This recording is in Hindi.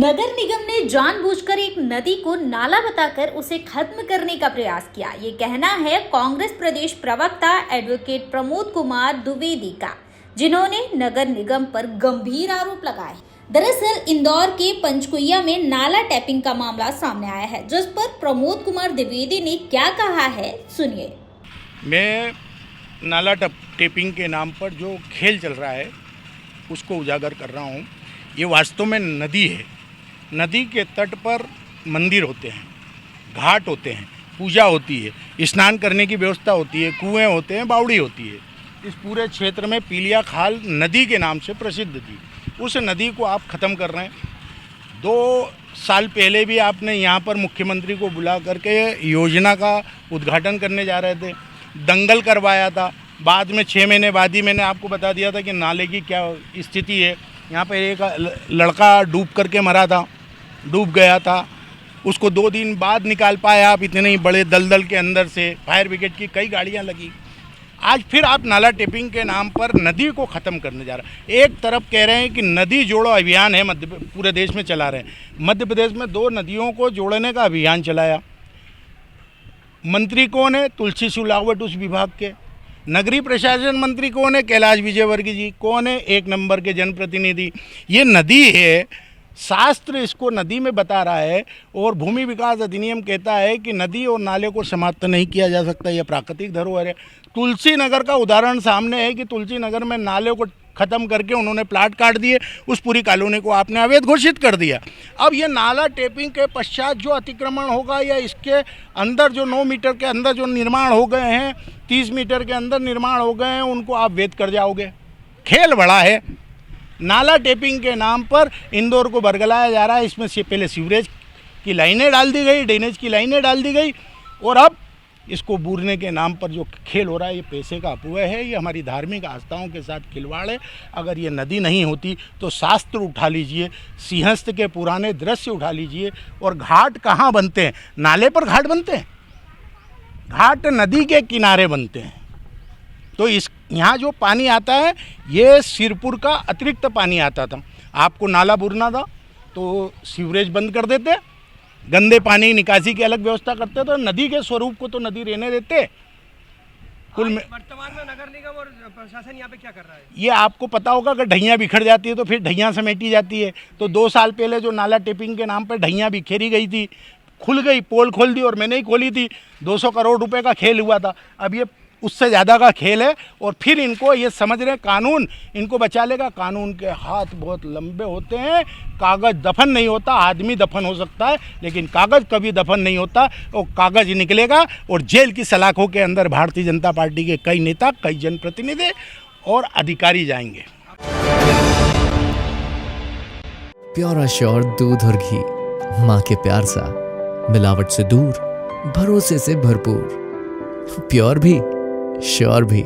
नगर निगम ने जानबूझकर एक नदी को नाला बताकर उसे खत्म करने का प्रयास किया। ये कहना है कांग्रेस प्रदेश प्रवक्ता एडवोकेट प्रमोद कुमार द्विवेदी का, जिन्होंने नगर निगम पर गंभीर आरोप लगाए। दरअसल इंदौर के पंचकुइया में नाला टैपिंग का मामला सामने आया है, जिस पर प्रमोद कुमार द्विवेदी ने क्या कहा है, सुनिए। मैं नाला टेपिंग के नाम पर जो खेल चल रहा है उसको उजागर कर रहा हूँ। ये वास्तव में नदी है। नदी के तट पर मंदिर होते हैं, घाट होते हैं, पूजा होती है, स्नान करने की व्यवस्था होती है, कुएं होते हैं, बावड़ी होती है। इस पूरे क्षेत्र में पीलिया खाल नदी के नाम से प्रसिद्ध थी। उस नदी को आप ख़त्म कर रहे हैं। 2 साल पहले भी आपने यहाँ पर मुख्यमंत्री को बुला करके योजना का उद्घाटन करने जा रहे थे, दंगल करवाया था। बाद में 6 महीने बाद ही मैंने आपको बता दिया था कि नाले की क्या स्थिति है। यहाँ पर एक लड़का डूब करके मरा था, डूब गया था, उसको 2 दिन बाद निकाल पाया आप, इतने ही बड़े दलदल के अंदर से। फायर ब्रिगेड की कई गाड़ियाँ लगी। आज फिर आप नाला टेपिंग के नाम पर नदी को ख़त्म करने जा रहे हैं। एक तरफ कह रहे हैं कि नदी जोड़ो अभियान है, पूरे देश में चला रहे हैं। मध्य प्रदेश में 2 नदियों को जोड़ने का अभियान चलाया। मंत्री कौन है? तुलसी सिलावट उस विभाग के। नगरीय प्रशासन मंत्री कौन है? कैलाश विजयवर्गीय जी। कौन है? 1 नंबर के जनप्रतिनिधि। ये नदी है, शास्त्र इसको नदी में बता रहा है, और भूमि विकास अधिनियम कहता है कि नदी और नाले को समाप्त नहीं किया जा सकता, यह प्राकृतिक धरोहर है। तुलसी नगर का उदाहरण सामने है कि तुलसी नगर में नाले को ख़त्म करके उन्होंने प्लाट काट दिए, उस पूरी कॉलोनी को आपने अवैध घोषित कर दिया। अब ये नाला टेपिंग के पश्चात जो अतिक्रमण होगा या इसके अंदर जो 9 मीटर के अंदर जो निर्माण हो गए हैं, 30 मीटर के अंदर निर्माण हो गए हैं, उनको आप वैध कर जाओगे। खेल बड़ा है। नाला टेपिंग के नाम पर इंदौर को बरगलाया जा रहा है। इसमें से पहले सीवरेज की लाइनें डाल दी गई, ड्रेनेज की लाइनें डाल दी गई, और अब इसको बूरने के नाम पर जो खेल हो रहा है, ये पैसे का अपव्यय है। ये हमारी धार्मिक आस्थाओं के साथ खिलवाड़ है। अगर ये नदी नहीं होती तो शास्त्र उठा लीजिए, सिंहस्थ के पुराने दृश्य उठा लीजिए, और घाट कहाँ बनते हैं? नाले पर घाट बनते हैं, घाट नदी के किनारे बनते हैं। तो इस यहाँ जो पानी आता है, ये सिरपुर का अतिरिक्त पानी आता था। आपको नाला बुरना था तो सीवरेज बंद कर देते, गंदे पानी निकासी की अलग व्यवस्था करते, तो नदी के स्वरूप को तो नदी रहने देते। कुल में वर्तमान में नगर निगम और प्रशासन यहाँ पे क्या कर रहा है? ये आपको पता होगा, अगर ढैया बिखर जाती है तो फिर ढैया समेटी जाती है। तो 2 साल पहले जो नाला टेपिंग के नाम पर ढैया बिखेरी गई थी, खुल गई, पोल खोल दी, और मैंने ही खोली थी। 200 करोड़ रुपए का खेल हुआ था। अब ये उससे ज़्यादा का खेल है, और फिर इनको ये समझ रहे कानून इनको बचा लेगा। कानून के हाथ बहुत लंबे होते हैं। कागज़ दफन नहीं होता, आदमी दफन हो सकता है, लेकिन कागज़ कभी दफन नहीं होता। वो कागज़ निकलेगा, और जेल की सलाखों के अंदर भारतीय जनता पार्टी के कई नेता, कई जनप्रतिनिधि और अधिकारी जाएंगे। प्योर श्योर दूध और घी, माँ के प्यार सा, मिलावट से दूर, भरोसे से भरपूर, प्योर भी श्योर भी।